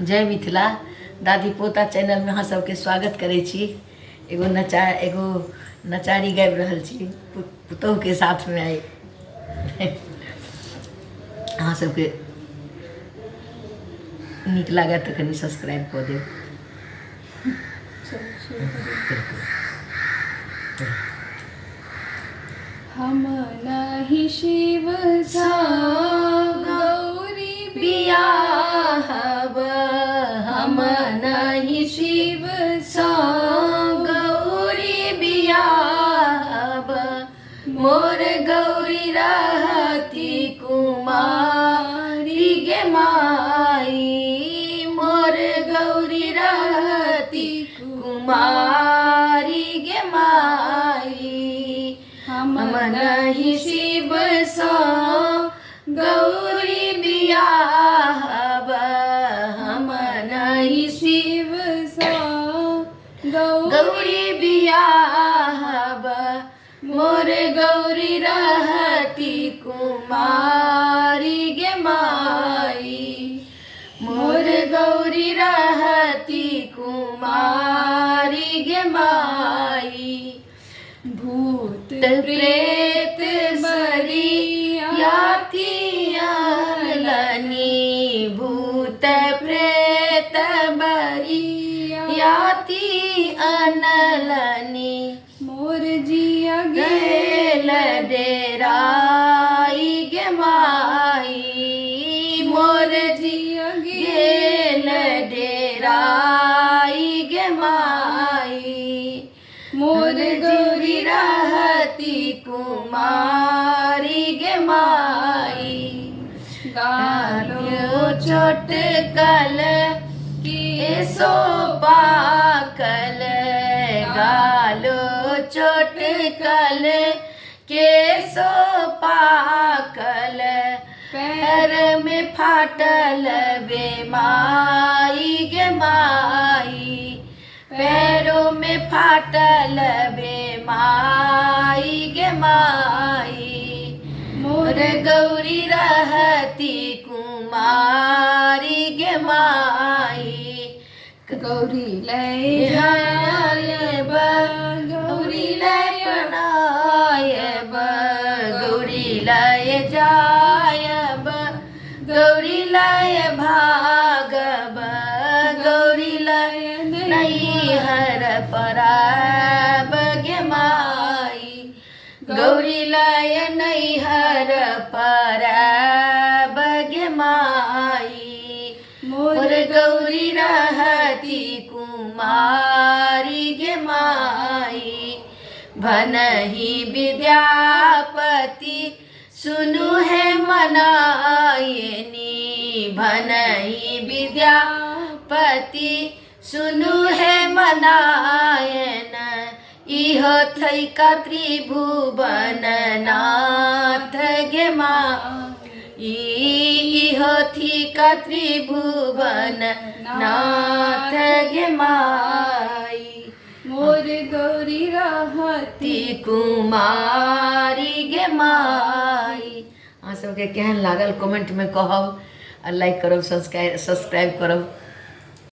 जय मिथिला दादी पोता चैनल में अहाँ सबके स्वागत करै छी। एगो नचारी गाबि रहल छी पुतहु के साथ में आइ। अहाँ सबके नीक लागत तऽ कनि सब्सक्राइब कऽ देब। हम नहीं शिव सा गौरी बियाहब, हम नहीं शिव सा गौरी बियाहब, मोर गौरी रहती कुमारी गे माई, मोर गौरी रहती कुमारी गे माई। हम नहीं शिव सा गौरी बियाहब, हम नहीं शिव सा गौरी बियाहब, मोर गौरी रहती कुमारी गे माई, मोर गौरी रहती कुमारी गे माई। भूत प्रेत बरियाती अनलनी, भूत प्रेत बरियाती अनलनी, मोर जिया गेल डेराई गे माई, मोर जिया गेल डेराई गे माई। मोर गौरी रहती कुमारी गे माई। गालो चोटकल केसो पाकल, गालो चोटकल केसो पाकल, पैर में फाटल बेमाई गे माई, पैरों में फाटल बेमाई गे माई। मोर गौरी रहती कुमारी गे माई। गौरी लय जायब, गौरी लय बनायब, गौरी लय जायब, गौरी लय भागब, गौरी लय नैहर परब गे माई, गौरी लय नैहर परब गे माई। मोर गौरी रहती कुमारी गे माई। भनहि विद्यापति सुनु है मनायनी, भनहि विद्यापति सुनु है मनायन, इहो थैका त्रिभुवन नाथ गे माई, इहो थिका त्रिभुवन नाथ गे माई। मोर गौरी रहती कुमारी गे माई। अहाँ सबके केहन लागल कमेंट में कहब, आ लाइक करब, सब्सक्राइब करब।